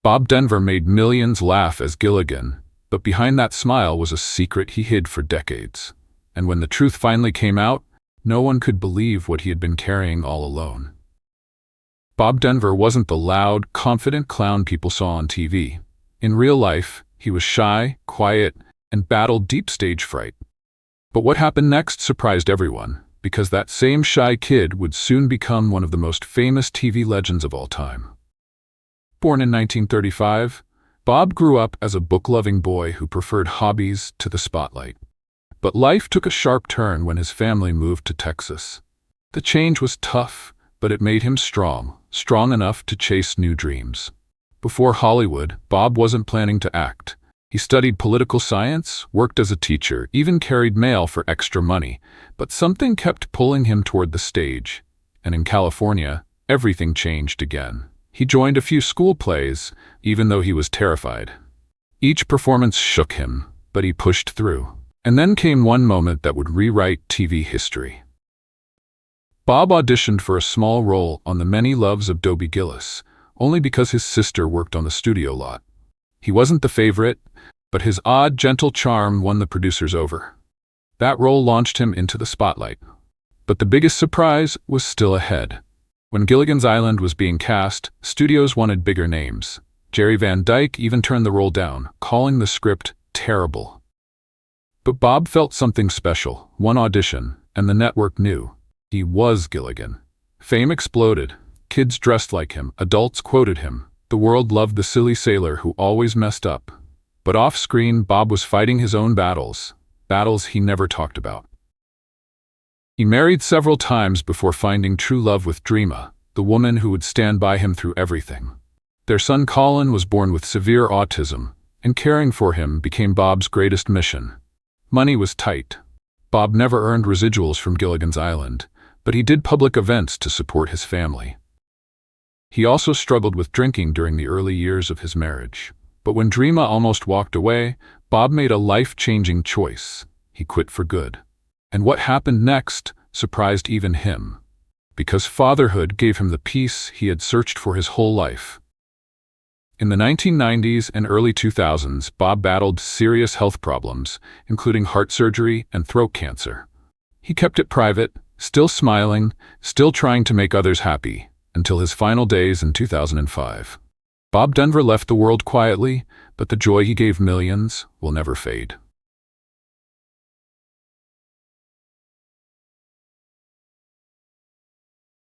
Bob Denver made millions laugh as Gilligan, but behind that smile was a secret he hid for decades. And when the truth finally came out, no one could believe what he had been carrying all alone. Bob Denver wasn't the loud, confident clown people saw on TV. In real life, he was shy, quiet, and battled deep stage fright. But what happened next surprised everyone, because that same shy kid would soon become one of the most famous TV legends of all time. Born in 1935, Bob grew up as a book-loving boy who preferred hobbies to the spotlight. But life took a sharp turn when his family moved to Texas. The change was tough, but it made him strong enough to chase new dreams. Before Hollywood, Bob wasn't planning to act. He studied political science, worked as a teacher, even carried mail for extra money, but something kept pulling him toward the stage. And in California, everything changed again. He joined a few school plays, even though he was terrified. Each performance shook him, but he pushed through. And then came one moment that would rewrite TV history. Bob auditioned for a small role on The Many Loves of Dobie Gillis, only because his sister worked on the studio lot. He wasn't the favorite, but his odd, gentle charm won the producers over. That role launched him into the spotlight. But the biggest surprise was still ahead. When Gilligan's Island was being cast, studios wanted bigger names. Jerry Van Dyke even turned the role down, calling the script terrible. But Bob felt something special. One audition, and the network knew. He was Gilligan. Fame exploded. Kids dressed like him, adults quoted him. The world loved the silly sailor who always messed up. But off-screen, Bob was fighting his own battles he never talked about. He married several times before finding true love with Dreama, the woman who would stand by him through everything. Their son Colin was born with severe autism, and caring for him became Bob's greatest mission. Money was tight. Bob never earned residuals from Gilligan's Island, but he did public events to support his family. He also struggled with drinking during the early years of his marriage. But when Dreama almost walked away, Bob made a life-changing choice. He quit for good. And what happened next surprised even him, because fatherhood gave him the peace he had searched for his whole life. In the 1990s and early 2000s, Bob battled serious health problems, including heart surgery and throat cancer. He kept it private, still smiling, still trying to make others happy, until his final days in 2005. Bob Denver left the world quietly, but the joy he gave millions will never fade.